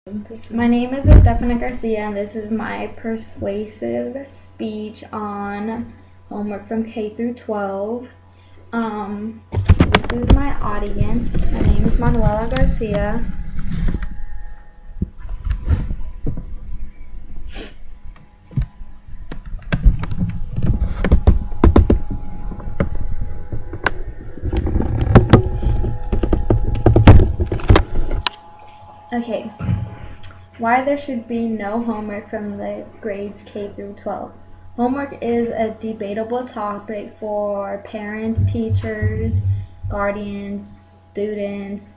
My name is Stephanie Garcia, and this is my persuasive speech on homework from K through 12. This is my audience. My name is Manuela Garcia. Okay. Why there should be no homework from the grades K through 12. Homework is a debatable topic for parents, teachers, guardians, students,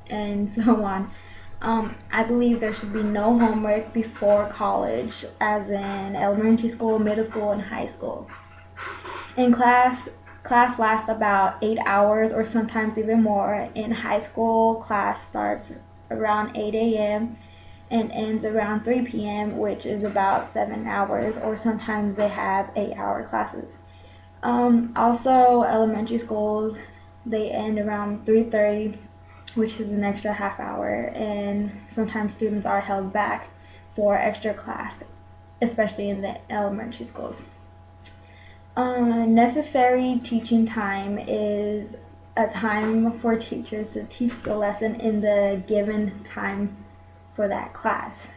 and so on. I believe there should be no homework before college, as in elementary school, middle school, and high school. In class lasts about 8 hours or sometimes even more. In high school, class starts around 8 a.m. and ends around 3 p.m., which is about 7 hours, or sometimes they have 8-hour classes. Also, elementary schools, they end around 3:30, which is an extra half hour, and sometimes students are held back for extra class, especially in the elementary schools. Necessary teaching time is a time for teachers to teach the lesson in the given time for that class,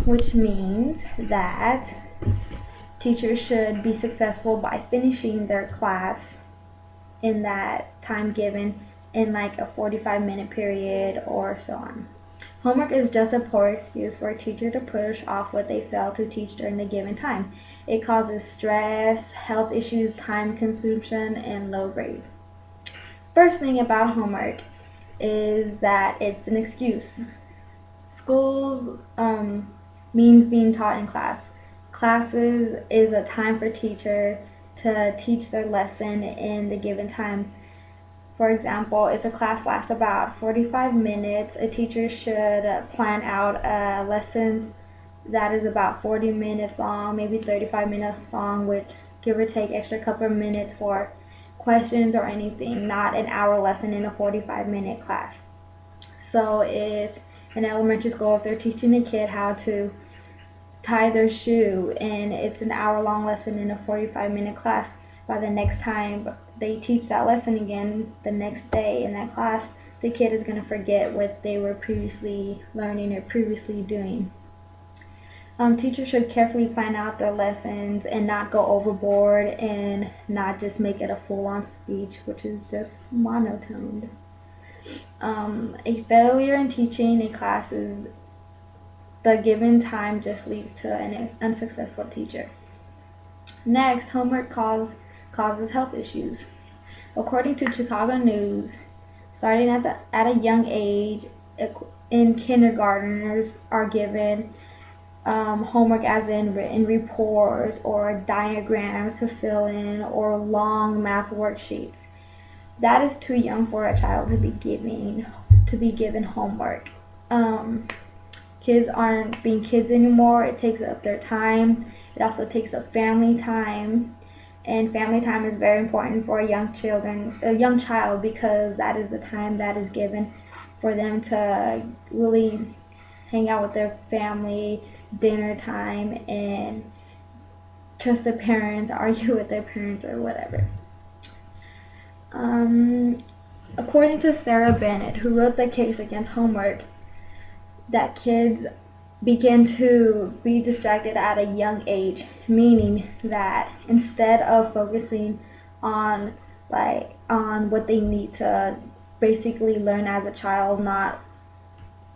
which means that teachers should be successful by finishing their class in that time given in like a 45-minute period or so on. Homework is just a poor excuse for a teacher to push off what they failed to teach during the given time. It causes stress, health issues, time consumption, and low grades. First thing about homework is that it's an excuse. Schools means being taught in class. Classes is a time for teacher to teach their lesson in the given time. For example, if a class lasts about 45 minutes, a teacher should plan out a lesson that is about 40 minutes long, maybe 35 minutes long, with give or take extra couple of minutes for questions or anything, not an hour lesson in a 45-minute class. So if in elementary school, if they're teaching a kid how to tie their shoe and it's an hour-long lesson in a 45-minute class, by the next time they teach that lesson again the next day in that class, the kid is going to forget what they were previously learning or previously doing. Teachers should carefully plan out their lessons and not go overboard and not just make it a full-on speech, which is just monotoned. A failure in teaching a class is the given time just leads to an unsuccessful teacher. Next, homework causes health issues. According to Chicago News, starting at a young age, in kindergartners are given homework as in written reports or diagrams to fill in or long math worksheets. That is too young for a child to be given homework. Kids aren't being kids anymore. It takes up their time. It also takes up family time, and family time is very important for a young child, because that is the time that is given for them to really hang out with their family, dinner time, and trust their parents, argue with their parents, or whatever. According to Sarah Bennett, who wrote the case against homework, that kids begin to be distracted at a young age, meaning that instead of focusing on what they need to basically learn as a child, not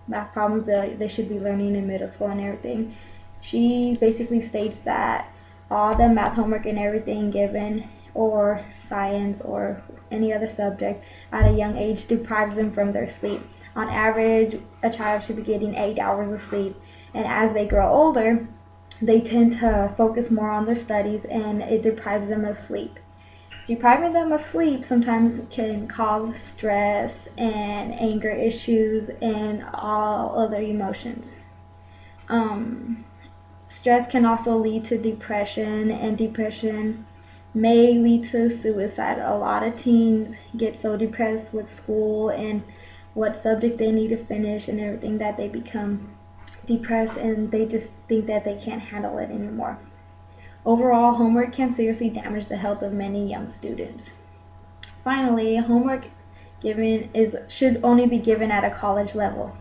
math problems that they should be learning in middle school and everything, she basically states that all the math homework and everything given, or science or any other subject at a young age, deprives them from their sleep. On average, a child should be getting 8 hours of sleep, and as they grow older, they tend to focus more on their studies, and it deprives them of sleep. Depriving them of sleep sometimes can cause stress and anger issues and all other emotions. Stress can also lead to depression, and depression may lead to suicide. A lot of teens get so depressed with school and what subject they need to finish and everything, that they become depressed and they just think that they can't handle it anymore. Overall, homework can seriously damage the health of many young students. Finally, homework should only be given at a college level.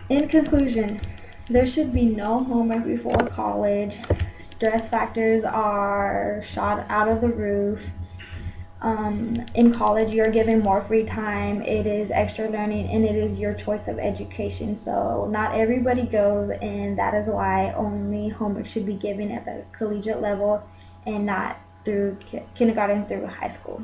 In conclusion, there should be no homework before college. Stress factors are shot out of the roof. In college, you're given more free time. It is extra learning and it is your choice of education. So not everybody goes, and that is why only homework should be given at the collegiate level and not through kindergarten through high school.